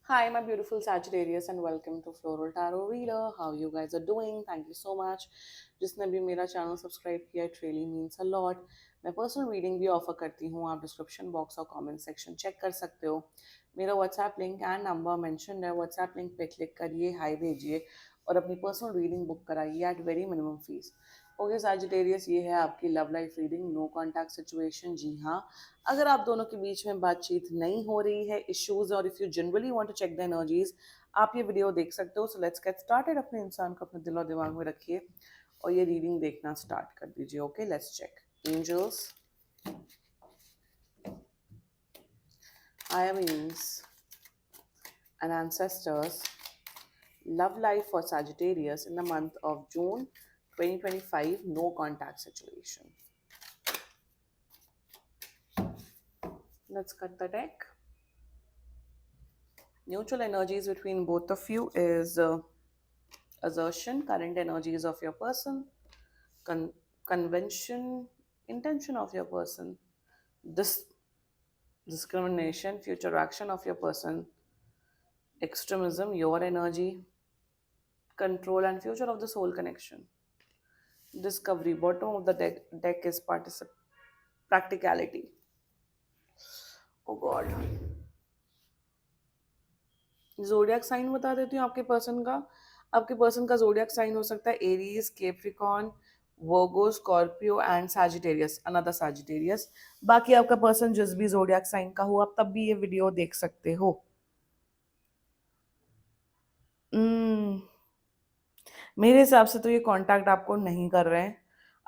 Hi, my beautiful Sagittarius, and welcome to Floral Tarot Reader. How you guys are doing? Thank you so much. जिसने भी मेरा channel subscribe किया, it really means a lot. मैं personal reading भी offer करती हूँ, आप description box और कमेंट सेक्शन चेक कर सकते हो. मेरा WhatsApp link and number mention है. व्हाट्सएप लिंक पे क्लिक करिए, हाई भेजिए और अपनी पर्सनल रीडिंग बुक कराइए at very minimum fees. Okay Sagittarius, ये है आपकी love life reading. No contact situation. जी हाँ, अगर आप दोनों के बीच में बातचीत नहीं हो रही है, इश्यूज, और if you generally want to check the energies, आप ये वीडियो देख सकते हो. So let's get started. अपने इंसान को अपने दिल और दिमाग में रखिए और ये रीडिंग देखना स्टार्ट कर दीजिए. Okay, let's check. Angels, higher beings, and ancestors, love life for Sagittarius in the month of June 2025. No contact situation. Let's cut the deck. Neutral energies between both of you is assertion, current energies of your person, convention, intention of your person, this discrimination, future action of your person, extremism, your energy, control, and future of the soul connection. Discovery, bottom of the deck is practicality. Oh God. Zodiac sign बता देती हूँ आपके person का. आपके person का zodiac sign हो सकता है Aries, Capricorn, Virgo, Scorpio and Sagittarius, another Sagittarius. बाकी आपका पर्सन जिस भी जोडियक साइन का हो, आप तब भी ये वीडियो देख सकते हो. मेरे हिसाब से तो ये कांटेक्ट आपको नहीं कर रहे हैं.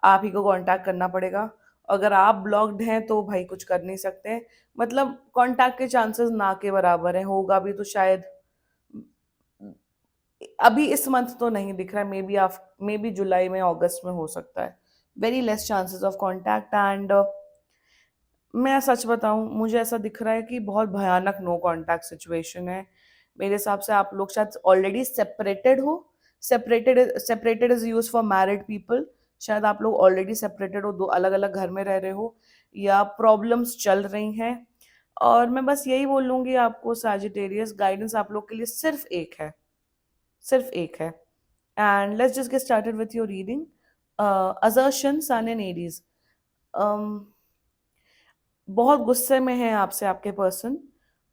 आप ही को कांटेक्ट करना पड़ेगा. अगर आप ब्लॉक्ड हैं तो भाई कुछ कर नहीं सकते. मतलब कांटेक्ट के चांसेस ना के बराबर है. होगा भी तो शायद अभी इस मंथ तो नहीं दिख रहा है. मे बी जुलाई में, अगस्त में हो सकता है. Very less chances of contact. And मैं सच बताऊं, मुझे ऐसा दिख रहा है कि बहुत भयानक नो कांटेक्ट सिचुएशन है. मेरे हिसाब से आप लोग शायद ऑलरेडी सेपरेटेड हो. Separated is use for married people. शायद आप लोग ऑलरेडी सेपरेटेड हो, दो अलग अलग घर में रह रहे हो, या प्रॉब्लम्स चल रही हैं. और मैं बस यही बोलूंगी आपको, सैजिटेरियस, गाइडेंस आप लोग के लिए सिर्फ एक है. सिर्फ एक है. And let's just get started with your reading. Assertion, sun and Aries. बहुत गुस्से में है आपसे आपके पर्सन,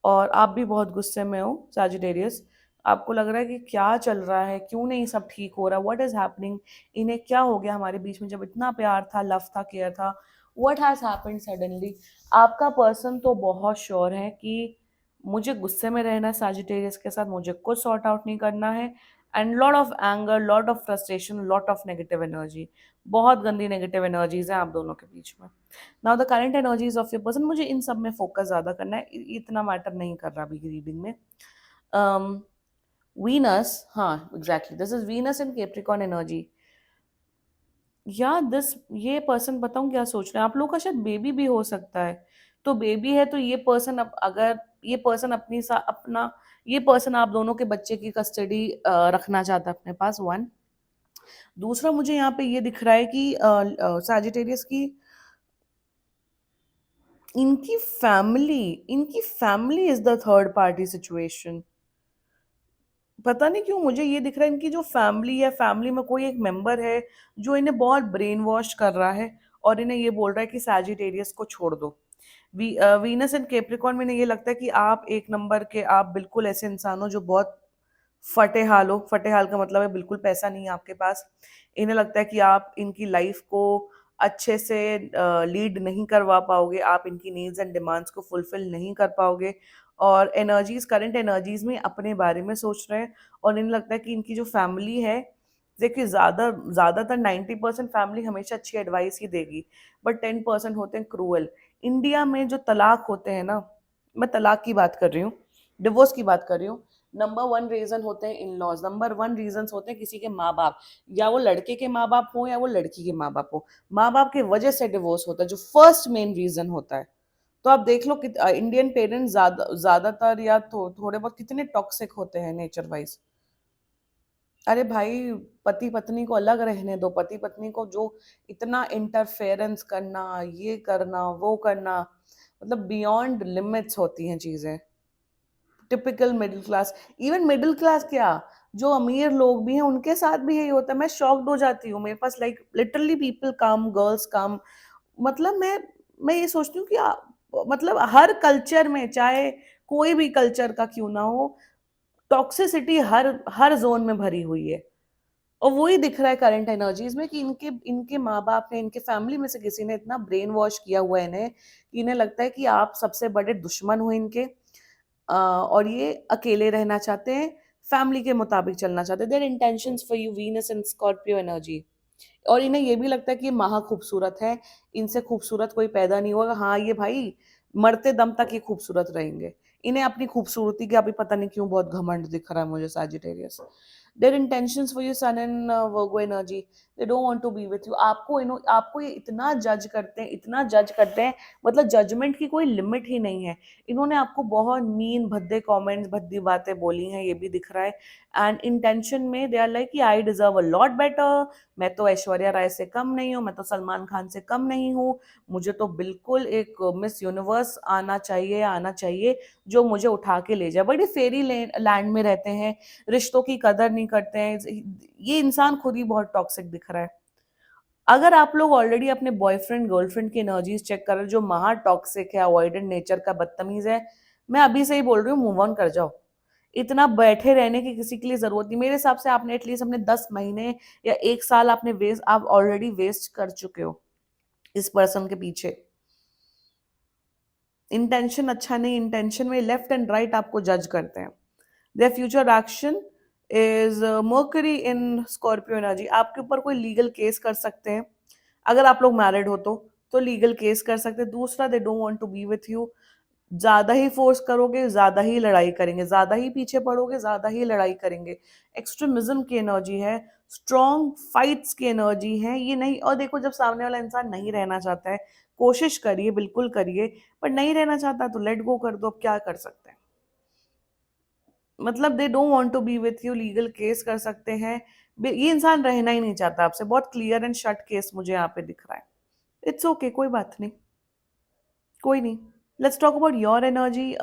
और आप भी बहुत गुस्से में हो सैजिटेरियस. आपको लग रहा है कि क्या चल रहा है, क्यों नहीं सब ठीक हो रहा, व्हाट इज हैपनिंग. इन्हें क्या हो गया हमारे बीच में, जब इतना प्यार था, लव था, केयर था. What has happened suddenly. आपका पर्सन तो बहुत श्योर है कि मुझे गुस्से में रहना है सैजिटेरियस के साथ, मुझे कुछ सॉर्ट आउट नहीं करना है. And lot of anger, lot of frustration, lot of negative energy. बहुत गंदी नेगेटिव एनर्जीज हैं आप दोनों के बीच में. Now the current energies of your person, मुझे इन सब में फोकस ज्यादा करना है, इतना मैटर नहीं कर रहा अभी की रीडिंग में. वीनस, हाँ exactly, this is Venus in Capricorn energy. या दिस, ये पर्सन बताऊं क्या सोच रहे हैं, आप लोग का शायद बेबी भी हो सकता है. तो बेबी है तो ये पर्सन, अगर ये पर्सन अपना, ये पर्सन आप दोनों के बच्चे की कस्टडी रखना चाहता है अपने पास. वन. दूसरा, मुझे यहाँ पे ये दिख रहा है कि सैजिटेरियस की, इनकी family is the third party situation. पता नहीं क्यों मुझे ये दिख रहा है, इनकी जो फैमिली है, फैमिली में कोई एक मेंबर है जो इन्हें बहुत ब्रेन वॉश कर रहा है और इन्हें ये बोल रहा है कि सैजिटेरियस को छोड़ दो. वीनस एंड कैप्रिकॉर्न में इन्हें ये लगता है कि आप एक नंबर के, आप बिल्कुल ऐसे इंसान हो जो बहुत फटे हाल हो. फटे हाल का मतलब है बिल्कुल पैसा नहीं है आपके पास. इन्हें लगता है कि आप इनकी लाइफ को अच्छे से लीड नहीं करवा पाओगे, आप इनकी नीड्स एंड डिमांड्स को फुलफिल नहीं कर पाओगे. और एनर्जीज, करंट एनर्जीज में अपने बारे में सोच रहे हैं. और इन्हें लगता है कि इनकी जो फैमिली है, देखिए ज़्यादातर 90% फैमिली हमेशा अच्छी एडवाइस ही देगी, बट 10% होते हैं क्रूअल. इंडिया में जो तलाक होते हैं ना, मैं तलाक की बात कर रही हूँ, डिवोर्स की बात कर रही हूँ. नंबर वन रीजन होते हैं in laws. Number one reason होते हैं किसी के माँ बाप, या वो लड़के के माँ बाप हो या वो लड़की के माँ बाप हो. माँ बाप की वजह से डिवोर्स होता है, जो फर्स्ट मेन रीजन होता है. तो आप देख लो कि इंडियन पेरेंट्स ज्यादातर या थोड़े बहुत कितने टॉक्सिक होते हैं नेचर वाइज. अरे भाई, पति पत्नी को अलग रहने दो. पति पत्नी को जो इतना इंटरफेरेंस करना, ये करना, वो करना, मतलब बियॉन्ड लिमिट्स होती हैं चीजें. Typical middle class, even middle class क्या, जो अमीर लोग भी हैं उनके साथ भी यही होता है। मैं शॉक्ड हो जाती हूँ, मेरे पास like literally people come, girls come, मतलब मैं ये सोचती हूँ कि मतलब हर कल्चर में, चाहे कोई भी कल्चर का क्यों ना हो, टॉक्सिसिटी हर हर जोन में भरी हुई है। और वही दिख रहा है करंट एनर्जीज में कि इनके इनके माँ बाप ने, इनके फैमिली में से किसी ने इतना ब्रेन वॉश किया हुआ है इन्हें कि इन्हें लगता है कि आप सबसे बड़े दुश्मन हो इनके, और ये अकेले रहना चाहते हैं, फैमिली के मुताबिक चलना चाहते हैं। Their intentions for you, Venus and Scorpio energy. और इन्हें ये भी लगता है कि ये महा खूबसूरत है, इनसे खूबसूरत कोई पैदा नहीं होगा। हाँ ये भाई मरते दम तक ये खूबसूरत रहेंगे। इन्हें अपनी खूबसूरती का भी पता नहीं क्यों बहुत घमंड दिख रहा है मुझे, Sagittarius. Their intentions for your sun and Virgo energy, they don't want to be with you. आपको ये इतना जज करते हैं, इतना जज करते हैं, मतलब जजमेंट की कोई लिमिट ही नहीं है। इन्होंने आपको बहुत मीन भद्दे कमेंट्स, भद्दी बातें बोली हैं, ये भी दिख रहा है। एंड इंटेंशन में दे आर लाइक कि I deserve a lot better, मैं तो ऐश्वर्या राय से कम नहीं हूँ, मैं तो सलमान खान से कम नहीं हूँ, मुझे तो बिल्कुल एक मिस यूनिवर्स आना चाहिए, आना चाहिए जो मुझे उठा के ले जाए। बड़ी फेरी लैंड में रहते हैं, रिश्तों की कदर नहीं करते हैं। ये इंसान खुद ही बहुत टॉक्सिक दिख रहा है। अगर आप लोग ऑलरेडी अपने बॉयफ्रेंड गर्लफ्रेंड की एनर्जीज चेक कर रहे हो जो महा टॉक्सिक है, अवॉइडेंट नेचर का, बदतमीज है, मैं अभी से ही बोल रही हूँ मूव ऑन कर जाओ। इतना बैठे रहने की किसी के लिए जरूरत नहीं। मेरे हिसाब से आपने एटलीस्ट अपने 10 महीने या 1 साल आपने वेस्ट, आप ऑलरेडी वेस्ट कर चुके हो इस पर्सन के पीछे। इंटेंशन अच्छा नहीं, इंटेंशन में लेफ्ट एंड राइट आपको जज करते हैं। Their future action is mercury in Scorpio energy. आपके ऊपर कोई लीगल केस कर सकते हैं, अगर आप लोग मैरिड हो तो लीगल केस कर सकते हैं। दूसरा, they don't want to be with you. ज्यादा ही फोर्स करोगे ज्यादा ही लड़ाई करेंगे, ज्यादा ही पीछे पड़ोगे ज्यादा ही लड़ाई करेंगे। एक्सट्रीमिज्म की एनर्जी है, स्ट्रॉन्ग फाइट्स की एनर्जी है ये नहीं। और देखो जब सामने वाला इंसान नहीं रहना चाहता है, कोशिश करिए, बिल्कुल करिए, पर नहीं रहना चाहता तो लेट गो कर दो, अब क्या कर सकते हैं। मतलब they don't want to be with you, legal case कर सकते हैं। ये इंसान रहना ही नहीं चाहता आपसे, बहुत क्लियर एंड शट केस मुझे यहाँ पे दिख रहा है। इट्स ओके, कोई बात नहीं, कोई नहीं। Let's talk about your energy.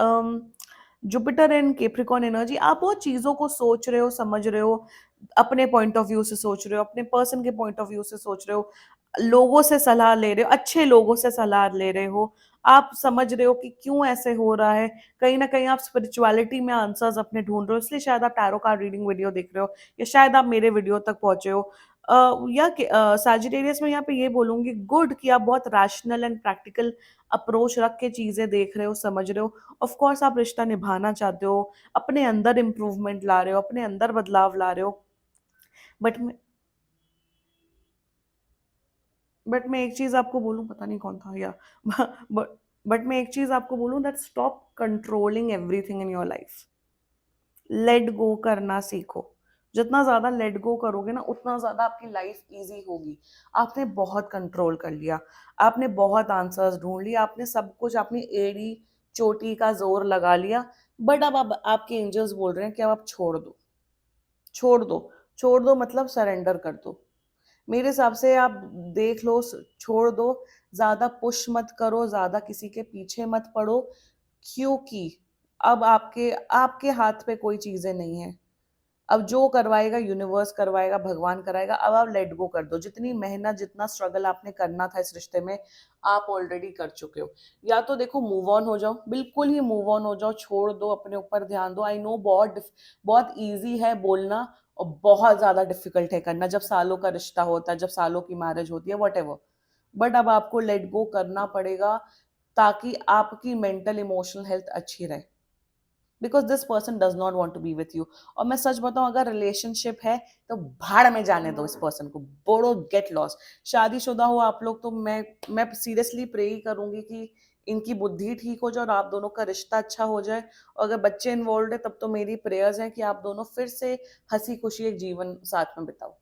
Jupiter and Capricorn energy. आप बहुत चीजों को सोच रहे हो, समझ रहे हो, अपने पॉइंट ऑफ व्यू से सोच रहे हो, अपने पर्सन के पॉइंट ऑफ व्यू से सोच रहे हो, लोगों से सलाह ले रहे हो, अच्छे लोगों से सलाह ले रहे हो। आप समझ रहे हो कि क्यों ऐसे हो रहा है। कहीं ना कहीं आप स्पिरिचुअलिटी में आंसर्स अपने ढूंढ रहे हो, इसलिए शायद आप टैरो कार्ड रीडिंग वीडियो देख रहे हो, या शायद आप मेरे वीडियो तक पहुंचे हो। या सैजिटेरियस में यहाँ पे ये बोलूंगी गुड कि आप बहुत रैशनल एंड प्रैक्टिकल अप्रोच रख के चीजें देख रहे हो, समझ रहे हो। ऑफ कोर्स आप रिश्ता निभाना चाहते हो, अपने अंदर इम्प्रूवमेंट ला रहे हो, अपने अंदर बदलाव ला रहे हो। बट मैं एक चीज आपको बोलूं, पता नहीं कौन था या बट बट मैं एक चीज आपको बोलूं, that stop controlling everything in your life. Let go करना सीखो। जितना ज्यादा लेट गो करोगे ना, उतना ज्यादा आपकी लाइफ इजी होगी। आपने बहुत कंट्रोल कर लिया, आपने बहुत आंसर्स ढूंढ लिया, आपने सब कुछ अपनी एड़ी चोटी का जोर लगा लिया। बट अब आपके एंजल्स बोल रहे हैं कि अब आप छोड़ दो, छोड़ दो। छोड़ दो मतलब सरेंडर कर दो। मेरे हिसाब से आप देख लो, छोड़ दो। ज्यादा पुश मत करो, ज्यादा किसी के पीछे मत पड़ो, क्योंकि अब आपके आपके हाथ पे कोई चीजें नहीं है। अब जो करवाएगा यूनिवर्स करवाएगा, भगवान कराएगा। अब आप लेट गो कर दो। जितनी मेहनत, जितना स्ट्रगल आपने करना था इस रिश्ते में, आप ऑलरेडी कर चुके हो। या तो देखो मूव ऑन हो जाओ, बिल्कुल ही मूव ऑन हो जाओ, छोड़ दो, अपने ऊपर ध्यान दो। आई नो बहुत ईजी है बोलना और बहुत ज्यादा डिफिकल्ट है करना, जब सालों का रिश्ता होता है, जब सालों की मैरिज होती है, वट एवर। बट अब आपको लेट गो करना पड़ेगा, ताकि आपकी मेंटल इमोशनल हेल्थ अच्छी रहे, because this person does not want to be with you. और मैं सच बताऊं, अगर रिलेशनशिप है तो भाड़ में जाने दो इस पर्सन को, बोलो गेट लॉस। शादीशुदा हो आप लोग तो मैं सीरियसली प्रे ही करूंगी कि इनकी बुद्धि ठीक हो जाए और आप दोनों का रिश्ता अच्छा हो जाए। और अगर बच्चे इन्वॉल्व है तब तो मेरी प्रेयर्स हैं कि आप दोनों फिर से हंसी खुशी एक जीवन साथ में बिताओ।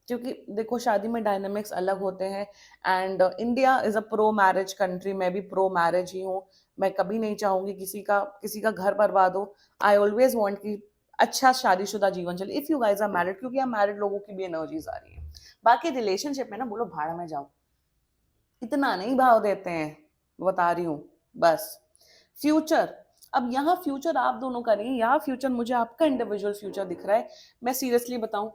क्योंकि देखो शादी में डायनामिक्स अलग होते हैं। And India is a pro marriage country, मैं भी प्रो मैरिज ही हूँ। मैं कभी नहीं चाहूंगी किसी का घर बर्बाद हो। आई ऑलवेज वांट कि अच्छा शादीशुदा जीवन चले, if you guys are married, क्योंकि हम मैरिड लोगों की भी एनर्जीज आ रही है। बाकी रिलेशनशिप में ना बोलो भाड़ में जाओ, इतना नहीं भाव देते हैं, बता रही हूँ बस। फ्यूचर, अब यहाँ फ्यूचर आप दोनों का नहीं, यहाँ फ्यूचर मुझे आपका इंडिविजुअल फ्यूचर दिख रहा है। मैं सीरियसली बताऊं,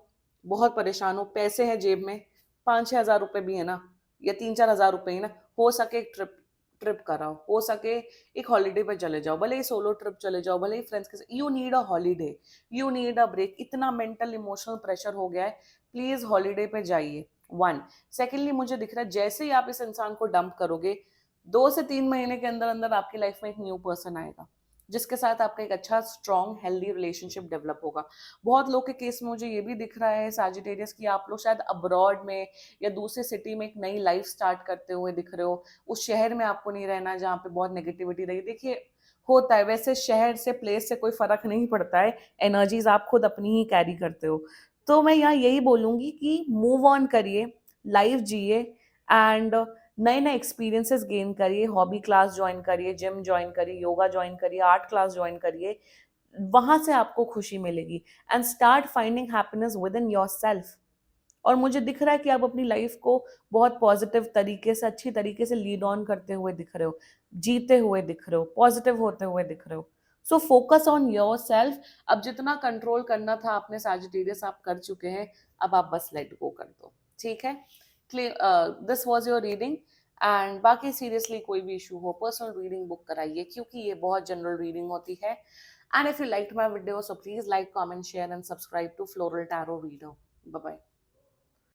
बहुत परेशान हूँ, पैसे हैं जेब में, 5-6 हज़ार रुपए भी है ना, या 3-4 हज़ार रुपए ही ना, हो सके एक ट्रिप ट्रिप कराओ, हो सके एक हॉलीडे पे चले जाओ, भले ही सोलो ट्रिप चले जाओ, भले ही फ्रेंड्स के साथ। You need a holiday, you need a break. इतना मेंटल इमोशनल प्रेशर हो गया है, प्लीज हॉलीडे पे जाइए। वन, सेकेंडली मुझे दिख रहा है जैसे ही आप इस इंसान को डंप करोगे, 2 से 3 महीने के अंदर अंदर आपकी लाइफ में एक न्यू पर्सन आएगा, जिसके साथ आपका एक अच्छा स्ट्रॉन्ग हेल्दी रिलेशनशिप डेवलप होगा। बहुत लोग के केस में मुझे ये भी दिख रहा है सैजिटेरियस की आप लोग शायद अब्रॉड में या दूसरे सिटी में एक नई लाइफ स्टार्ट करते हुए दिख रहे हो। उस शहर में आपको नहीं रहना जहाँ पे बहुत नेगेटिविटी रही। देखिए, होता है वैसे, शहर से प्लेस से कोई फर्क नहीं पड़ता है, एनर्जीज आप खुद अपनी ही कैरी करते हो। तो मैं यहाँ यही बोलूंगी कि मूव ऑन करिए, लाइफ जिए, एंड नए नए एक्सपीरियंसेस गेन करिए, हॉबी क्लास ज्वाइन करिए, जिम ज्वाइन करिए, योगा ज्वाइन करिए, आर्ट क्लास ज्वाइन करिए। वहां से आपको खुशी मिलेगी, and start finding happiness with in your self. और मुझे दिख रहा है कि आप अपनी लाइफ को बहुत पॉजिटिव तरीके से, अच्छी तरीके से लीड ऑन करते हुए दिख रहे हो, जीते हुए दिख रहे हो, पॉजिटिव होते हुए दिख रहे हो। So focus on your self. अब जितना कंट्रोल करना था आपने सैजिटेरियस आप कर चुके हैं, अब आप बस लेट गो कर दो, ठीक है। This was your reading, and बाकी सीरियसली कोई भी इशू हो, पर्सनल रीडिंग बुक कराइए, क्योंकि ये बहुत जनरल रीडिंग होती है। And if you like my video, so please like, comment, share and subscribe to floral tarot reader. Bye bye.